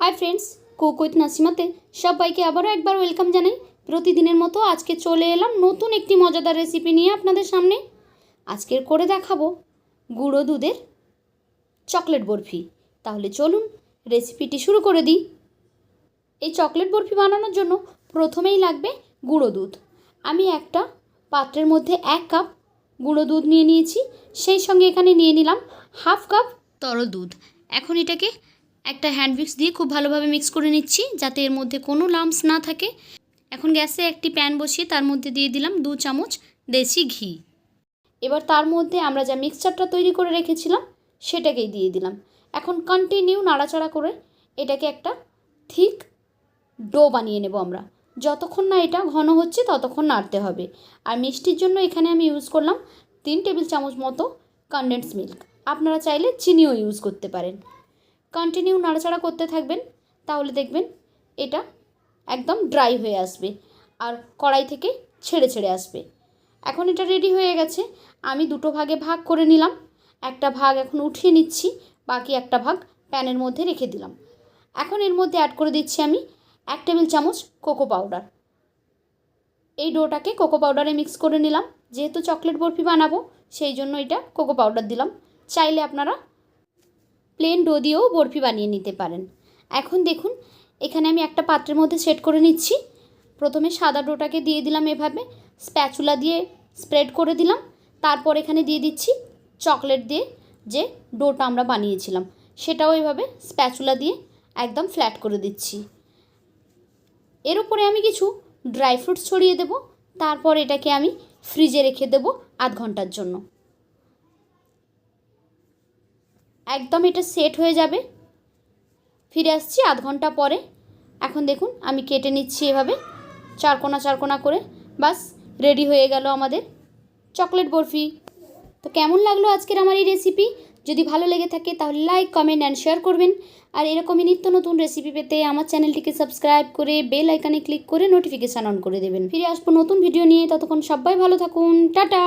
Hi friends, cook with नासिमाते सबाइके आबारो एकबार welcome Janai. प्रतिदिनेर मतो आजके चले एलाम नतून एकटी मजादार रेसिपि निये आपनादेर सामने। आजकेर करे देखाबो गुड़ो दूधेर चकलेट बरफी। ताहले चलुन रेसिपिटी शुरू करे दिई। এই চকলেট বরফি বানানোর জন্য প্রথমেই লাগবে গুঁড়ো দুধ। আমি একটা পাত্রের মধ্যে 1 কাপ গুঁড়ো দুধ নিয়ে নিয়েছি, সেই সঙ্গে এখানে নিয়ে নিলাম হাফ কাপ তরল দুধ। এখন এটাকে একটা হ্যান্ড মিক্স দিয়ে খুব ভালোভাবে মিক্স করে নিচ্ছি যাতে এর মধ্যে কোনো লাম্পস না থাকে। এখন গ্যাসে একটি প্যান বসিয়ে তার মধ্যে দিয়ে দিলাম 2 চামচ দেশি ঘি। এবার তার মধ্যে আমরা যা মিক্সচারটা তৈরি করে রেখেছিলাম সেটাকেই দিয়ে দিলাম। এখন কন্টিনিউ নাড়াচাড়া করে এটাকে একটা ঠিক ডো বানিয়ে নেব আমরা। যতক্ষণ না এটা ঘন হচ্ছে ততক্ষণ নাড়তে হবে। আর মিষ্টির জন্য এখানে আমি ইউজ করলাম 3 টেবিল চামচ মতো কনডেন্স মিল্ক। আপনারা চাইলে চিনিও ইউজ করতে পারেন। কন্টিনিউ নাড়াচাড়া করতে থাকবেন, তাহলে দেখবেন এটা একদম ড্রাই হয়ে আসবে আর কড়াই থেকে ছেড়ে ছেড়ে আসবে। এখন এটা রেডি হয়ে গেছে। আমি দুটো ভাগে ভাগ করে নিলাম। একটা ভাগ এখন উঠিয়ে নিচ্ছি, বাকি একটা ভাগ প্যানের মধ্যে রেখে দিলাম। এখন এর মধ্যে অ্যাড করে দিচ্ছি আমি 1 টেবিল চামচ কোকো পাউডার। এই ডোটাকে কোকো পাউডারে মিক্স করে নিলাম। যেহেতু চকলেট বরফি বানাবো সেই জন্য এটা কোকো পাউডার দিলাম। চাইলে আপনারা প্লেন ডো দিয়েও বরফি বানিয়ে নিতে পারেন। এখন দেখুন এখানে আমি একটা পাত্রের মধ্যে সেট করে নিচ্ছি। প্রথমে সাদা ডোটাকে দিয়ে দিলাম, এভাবে স্প্যাচুলা দিয়ে স্প্রেড করে দিলাম। তারপর এখানে দিয়ে দিচ্ছি চকলেট দিয়ে যে ডোটা আমরা বানিয়েছিলাম সেটাও এভাবে স্প্যাচুলা দিয়ে একদম ফ্ল্যাট করে দিচ্ছি। এর উপরে আমি কিছু ড্রাই ফ্রুটস ছড়িয়ে দেব। তারপর এটাকে আমি ফ্রিজে রেখে দেব আধ ঘন্টার জন্য। একদম এটা সেট হয়ে যাবে। ফিরে আসছি আধ ঘন্টা পরে। এখন দেখুন আমি কেটে নিচ্ছি এভাবে চারকোনা চারকোনা করে। বাস রেডি হয়ে গেল আমাদের চকলেট বরফি। তো কেমন লাগলো আজকের আমার এই রেসিপি? যদি ভালো লেগে থাকে তাহলে লাইক, কমেন্ট অ্যান্ড শেয়ার করবেন। আর এরকমই নিত্য নতুন রেসিপি পেতে আমার চ্যানেলটিকে সাবস্ক্রাইব করে বেল আইকনে ক্লিক করে নোটিফিকেশান অন করে দেবেন। ফিরে আসবো নতুন ভিডিও নিয়ে। ততক্ষণ সবাই ভালো থাকুন। টাটা।